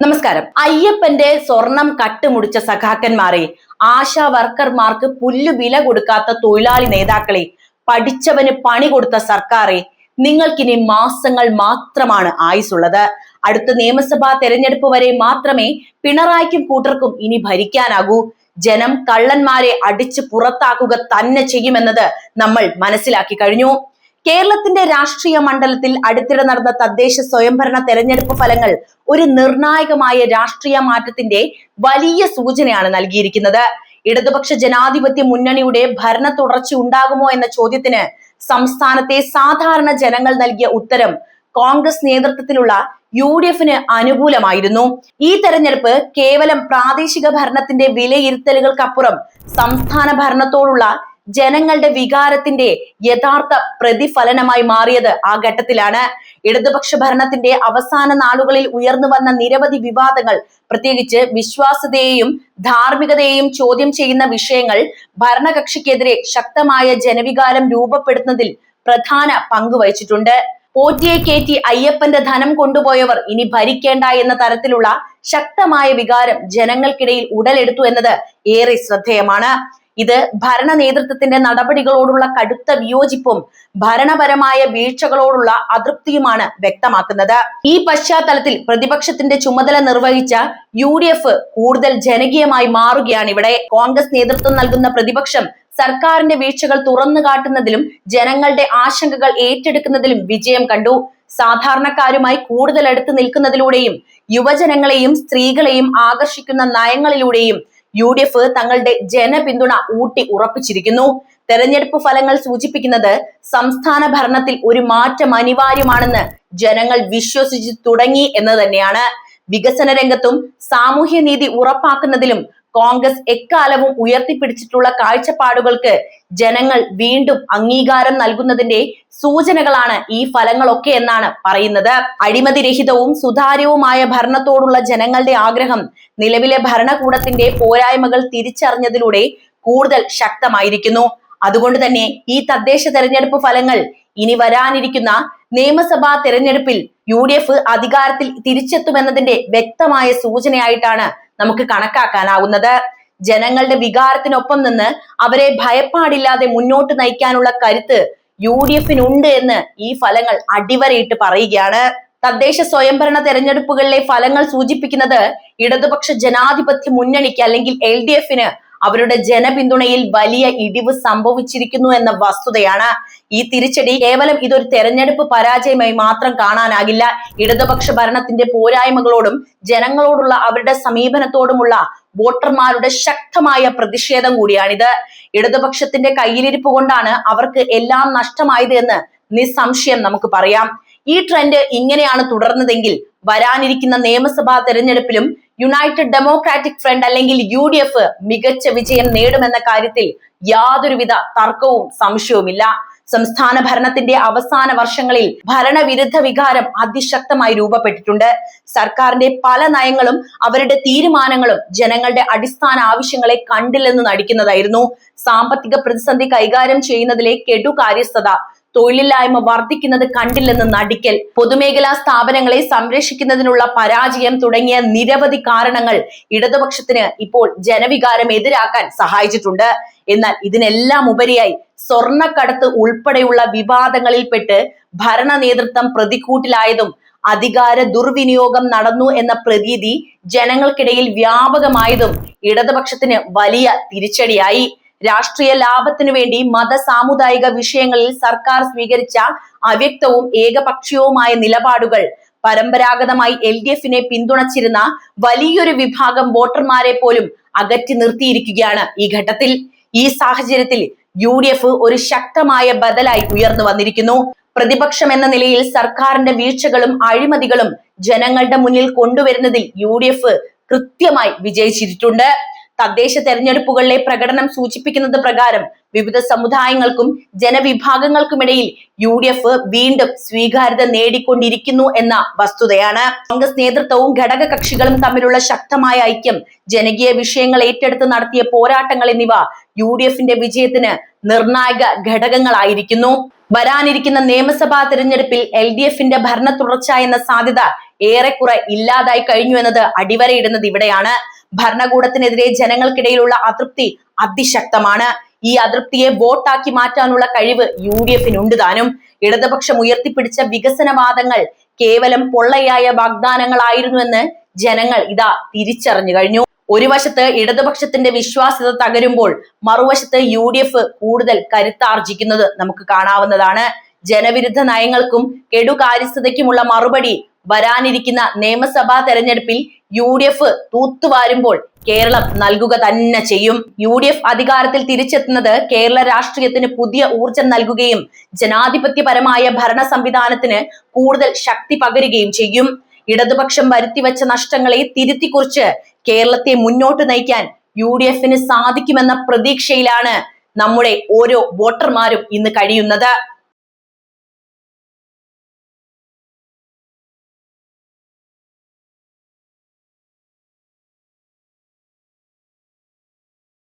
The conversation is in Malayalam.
നമസ്കാരം. അയ്യപ്പന്റെ സ്വർണം കട്ടുമുടിച്ച സഖാക്കന്മാരെ, ആശാ വർക്കർമാർക്ക് പുല്ലു വില കൊടുക്കാത്ത തൊഴിലാളി നേതാക്കളെ, പഠിച്ചവന് പണി കൊടുത്ത സർക്കാരെ, നിങ്ങൾക്കിനി മാസങ്ങൾ മാത്രമാണ് ആയുസുള്ളത്. അടുത്ത നിയമസഭാ തെരഞ്ഞെടുപ്പ് വരെ മാത്രമേ പിണറായിക്കും കൂട്ടർക്കും ഇനി ഭരിക്കാനാകൂ. ജനം കള്ളന്മാരെ അടിച്ചു പുറത്താക്കുക തന്നെ ചെയ്യുമെന്നത് നമ്മൾ മനസ്സിലാക്കി കഴിഞ്ഞു. കേരളത്തിന്റെ രാഷ്ട്രീയ മണ്ഡലത്തിൽ അടുത്തിടെ നടന്ന തദ്ദേശ സ്വയംഭരണ തെരഞ്ഞെടുപ്പ് ഫലങ്ങൾ ഒരു നിർണായകമായ രാഷ്ട്രീയ മാറ്റത്തിന്റെ വലിയ സൂചനയാണ് നൽകിയിരിക്കുന്നത്. ഇടതുപക്ഷ ജനാധിപത്യ മുന്നണിയുടെ ഭരണ തുടർച്ച ഉണ്ടാകുമോ എന്ന ചോദ്യത്തിന് സംസ്ഥാനത്തെ സാധാരണ ജനങ്ങൾ നൽകിയ ഉത്തരം കോൺഗ്രസ് നേതൃത്വത്തിലുള്ള UDF-ന് അനുകൂലമായിരുന്നു. ഈ തെരഞ്ഞെടുപ്പ് കേവലം പ്രാദേശിക ഭരണത്തിന്റെ വിലയിരുത്തലുകൾക്കപ്പുറം സംസ്ഥാന ഭരണത്തോടുള്ള ജനങ്ങളുടെ വികാരത്തിന്റെ യഥാർത്ഥ പ്രതിഫലനമായി മാറിയത് ആ ഘട്ടത്തിലാണ്. ഇടതുപക്ഷ ഭരണത്തിന്റെ അവസാന നാളുകളിൽ ഉയർന്നു വന്ന നിരവധി വിവാദങ്ങൾ, പ്രത്യേകിച്ച് വിശ്വാസ്യതയെയും ധാർമ്മികതയെയും ചോദ്യം ചെയ്യുന്ന വിഷയങ്ങൾ ഭരണകക്ഷിക്കെതിരെ ശക്തമായ ജനവികാരം രൂപപ്പെടുത്തുന്നതിൽ പ്രധാന പങ്ക് വഹിച്ചിട്ടുണ്ട്. പോറ്റിയെ കയറ്റി അയ്യപ്പന്റെ ധനം കൊണ്ടുപോയവർ ഇനി ഭരിക്കേണ്ട എന്ന തരത്തിലുള്ള ശക്തമായ വികാരം ജനങ്ങൾക്കിടയിൽ ഉടലെടുത്തു എന്നത് ഏറെ ശ്രദ്ധേയമാണ്. ഇത് ഭരണ നേതൃത്വത്തിന്റെ നടപടികളോടുള്ള കടുത്ത വിയോജിപ്പും ഭരണപരമായ വീഴ്ചകളോടുള്ള അതൃപ്തിയുമാണ് വ്യക്തമാക്കുന്നത്. ഈ പശ്ചാത്തലത്തിൽ പ്രതിപക്ഷത്തിന്റെ ചുമതല നിർവഹിച്ച UDF കൂടുതൽ ജനകീയമായി മാറുകയാണ്. ഇവിടെ കോൺഗ്രസ് നേതൃത്വം നൽകുന്ന പ്രതിപക്ഷം സർക്കാരിന്റെ വീഴ്ചകൾ തുറന്നു കാട്ടുന്നതിലും ജനങ്ങളുടെ ആശങ്കകൾ ഏറ്റെടുക്കുന്നതിലും വിജയം കണ്ടു. സാധാരണക്കാരുമായി കൂടുതൽ അടുത്ത് നിൽക്കുന്നതിലൂടെയും യുവജനങ്ങളെയും സ്ത്രീകളെയും ആകർഷിക്കുന്ന നയങ്ങളിലൂടെയും UDF തങ്ങളുടെ ജനപിന്തുണ ഊട്ടി ഉറപ്പിച്ചിരിക്കുന്നു. തെരഞ്ഞെടുപ്പ് ഫലങ്ങൾ സൂചിപ്പിക്കുന്നത് സംസ്ഥാന ഭരണത്തിൽ ഒരു മാറ്റം അനിവാര്യമാണെന്ന് ജനങ്ങൾ വിശ്വസിച്ചു തുടങ്ങി എന്ന് തന്നെയാണ്. വികസന രംഗത്തും സാമൂഹ്യനീതി ഉറപ്പാക്കുന്നതിലും കോൺഗ്രസ് എക്കാലവും ഉയർത്തിപ്പിടിച്ചിട്ടുള്ള കാഴ്ചപ്പാടുകൾക്ക് ജനങ്ങൾ വീണ്ടും അംഗീകാരം നൽകുന്നതിന്റെ സൂചനകളാണ് ഈ ഫലങ്ങളൊക്കെ എന്നാണ് പറയുന്നത്. അഴിമതിരഹിതവും സുതാര്യവുമായ ഭരണത്തോടുള്ള ജനങ്ങളുടെ ആഗ്രഹം നിലവിലെ ഭരണകൂടത്തിന്റെ പോരായ്മകൾ തിരിച്ചറിഞ്ഞതിലൂടെ കൂടുതൽ ശക്തമായിരിക്കുന്നു. അതുകൊണ്ട് തന്നെ ഈ തദ്ദേശ തെരഞ്ഞെടുപ്പ് ഫലങ്ങൾ ഇനി വരാനിരിക്കുന്ന നിയമസഭാ തെരഞ്ഞെടുപ്പിൽ UDF അധികാരത്തിൽ തിരിച്ചെത്തുമെന്നതിന്റെ വ്യക്തമായ സൂചനയായിട്ടാണ് നമുക്ക് കണക്കാക്കാനാവുന്നത്. ജനങ്ങളുടെ വികാരത്തിനൊപ്പം നിന്ന് അവരെ ഭയപ്പാടില്ലാതെ മുന്നോട്ട് നയിക്കാനുള്ള കരുത്ത് UDF-നുണ്ട് എന്ന് ഈ ഫലങ്ങൾ അടിവരയിട്ട് പറയുകയാണ്. തദ്ദേശ സ്വയംഭരണ തെരഞ്ഞെടുപ്പുകളിലെ ഫലങ്ങൾ സൂചിപ്പിക്കുന്നത് ഇടതുപക്ഷ ജനാധിപത്യ മുന്നണിക്ക് അല്ലെങ്കിൽ LDF-ന് അവരുടെ ജനപിന്തുണയിൽ വലിയ ഇടിവ് സംഭവിച്ചിരിക്കുന്നു എന്ന വസ്തുതയാണ്. ഈ തിരിച്ചടി കേവലം ഇതൊരു തെരഞ്ഞെടുപ്പ് പരാജയമായി മാത്രം കാണാനാകില്ല. ഇടതുപക്ഷ ഭരണത്തിന്റെ പോരായ്മകളോടും ജനങ്ങളോടുള്ള അവരുടെ സമീപനത്തോടുമുള്ള വോട്ടർമാരുടെ ശക്തമായ പ്രതിഷേധം കൂടിയാണിത്. ഇടതുപക്ഷത്തിന്റെ കയ്യിലിരിപ്പ് കൊണ്ടാണ് അവർക്ക് എല്ലാം നഷ്ടമായത് എന്ന് നിസ്സംശയം നമുക്ക് പറയാം. ഈ ട്രെൻഡ് ഇങ്ങനെയാണ് തുടർന്നതെങ്കിൽ വരാനിരിക്കുന്ന നിയമസഭാ തെരഞ്ഞെടുപ്പിലും യുണൈറ്റഡ് ഡെമോക്രാറ്റിക് ഫ്രണ്ട് അല്ലെങ്കിൽ UDF മികച്ച വിജയം നേടുമെന്ന കാര്യത്തിൽ യാതൊരുവിധ തർക്കവും സംശയവുമില്ല. സംസ്ഥാന ഭരണത്തിന്റെ അവസാന വർഷങ്ങളിൽ ഭരണവിരുദ്ധ വികാരം അതിശക്തമായി രൂപപ്പെട്ടിട്ടുണ്ട്. സർക്കാരിന്റെ പല നയങ്ങളും അവരുടെ തീരുമാനങ്ങളും ജനങ്ങളുടെ അടിസ്ഥാന ആവശ്യങ്ങളെ കണ്ടില്ലെന്ന് നടിക്കുന്നതായിരുന്നു. സാമ്പത്തിക പ്രതിസന്ധി കൈകാര്യം ചെയ്യുന്നതിലെ കെടുകാര്യസ്ഥത, തൊഴിലില്ലായ്മ വർദ്ധിക്കുന്നത് കണ്ടില്ലെന്ന് നടിക്കൽ, പൊതുമേഖലാ സ്ഥാപനങ്ങളെ സംരക്ഷിക്കുന്നതിനുള്ള പരാജയം തുടങ്ങിയ നിരവധി കാരണങ്ങൾ ഇടതുപക്ഷത്തിന് ഇപ്പോൾ ജനവികാരം എതിരാക്കാൻ സഹായിച്ചിട്ടുണ്ട്. എന്നാൽ ഇതിനെല്ലാം ഉപരിയായി സ്വർണ്ണക്കടത്ത് ഉൾപ്പെടെയുള്ള വിവാദങ്ങളിൽപ്പെട്ട് ഭരണ നേതൃത്വം പ്രതിക്കൂട്ടിലായതും അധികാര ദുർവിനിയോഗം നടന്നു എന്ന പ്രതീതി ജനങ്ങൾക്കിടയിൽ വ്യാപകമായതും ഇടതുപക്ഷത്തിന് വലിയ തിരിച്ചടിയായി. രാഷ്ട്രീയ ലാഭത്തിനു വേണ്ടി മത സാമുദായിക വിഷയങ്ങളിൽ സർക്കാർ സ്വീകരിച്ച അവ്യക്തവും ഏകപക്ഷീയവുമായ നിലപാടുകൾ പരമ്പരാഗതമായി LDF-നെ പിന്തുണച്ചിരുന്ന വലിയൊരു വിഭാഗം വോട്ടർമാരെ പോലും അകറ്റി നിർത്തിയിരിക്കുകയാണ് ഈ ഘട്ടത്തിൽ. ഈ സാഹചര്യത്തിൽ UDF ഒരു ശക്തമായ ബദലായി ഉയർന്നു വന്നിരിക്കുന്നു. പ്രതിപക്ഷം എന്ന നിലയിൽ സർക്കാരിന്റെ വീഴ്ചകളും അഴിമതികളും ജനങ്ങളുടെ മുന്നിൽ കൊണ്ടുവരുന്നതിൽ UDF കൃത്യമായി വിജയിച്ചിട്ടുണ്ട്. തദ്ദേശ തെരഞ്ഞെടുപ്പുകളിലെ പ്രകടനം സൂചിപ്പിക്കുന്നത് പ്രകാരം വിവിധ സമുദായങ്ങൾക്കും ജനവിഭാഗങ്ങൾക്കുമിടയിൽ UDF വീണ്ടും സ്വീകാര്യത നേടിക്കൊണ്ടിരിക്കുന്നു എന്ന വസ്തുതയാണ്. കോൺഗ്രസ് നേതൃത്വവും ഘടക കക്ഷികളും തമ്മിലുള്ള ശക്തമായ ഐക്യം, ജനകീയ വിഷയങ്ങൾ ഏറ്റെടുത്ത് നടത്തിയ പോരാട്ടങ്ങൾ എന്നിവ UDF-ന്റെ വിജയത്തിന് നിർണായക ഘടകങ്ങളായിരിക്കുന്നു. വരാനിരിക്കുന്ന നിയമസഭാ തെരഞ്ഞെടുപ്പിൽ LDF-ന്റെ ഭരണ തുടർച്ച എന്ന സാധ്യത ഏറെക്കുറെ ഇല്ലാതായി കഴിഞ്ഞു എന്നത് അടിവരയിടുന്നത് ഇവിടെയാണ്. ഭരണകൂടത്തിനെതിരെ ജനങ്ങൾക്കിടയിലുള്ള അതൃപ്തി അതിശക്തമാണ്. ഈ അതൃപ്തിയെ വോട്ടാക്കി മാറ്റാനുള്ള കഴിവ് UDF-നുണ്ട് താനും. ഇടതുപക്ഷം ഉയർത്തിപ്പിടിച്ച വികസനവാദങ്ങൾ കേവലം പൊള്ളയായ വാഗ്ദാനങ്ങളായിരുന്നുവെന്ന് ജനങ്ങൾ ഇതാ തിരിച്ചറിഞ്ഞു കഴിഞ്ഞു. ഒരു വശത്ത് ഇടതുപക്ഷത്തിന്റെ വിശ്വാസ്യത തകരുമ്പോൾ മറുവശത്ത് UDF കൂടുതൽ കരുത്താർജിക്കുന്നത് നമുക്ക് കാണാവുന്നതാണ്. ജനവിരുദ്ധ നയങ്ങൾക്കും കെടുകാര്യസ്ഥതയ്ക്കുമുള്ള മറുപടി വരാനിരിക്കുന്ന നിയമസഭാ തെരഞ്ഞെടുപ്പിൽ UDF തൂത്തുവാരുമ്പോൾ കേരളം നൽകുക തന്നെ ചെയ്യും. UDF അധികാരത്തിൽ തിരിച്ചെത്തുന്നത് കേരള രാഷ്ട്രീയത്തിന് പുതിയ ഊർജം നൽകുകയും ജനാധിപത്യപരമായ ഭരണ സംവിധാനത്തിന് കൂടുതൽ ശക്തി പകരുകയും ചെയ്യും. ഇടതുപക്ഷം വരുത്തിവെച്ച നഷ്ടങ്ങളെ തിരുത്തിക്കുറിച്ച് കേരളത്തെ മുന്നോട്ട് നയിക്കാൻ UDF-ന് സാധിക്കുമെന്ന പ്രതീക്ഷയിലാണ് നമ്മുടെ ഓരോ വോട്ടർമാരും ഇന്ന് കഴിയുന്നത്.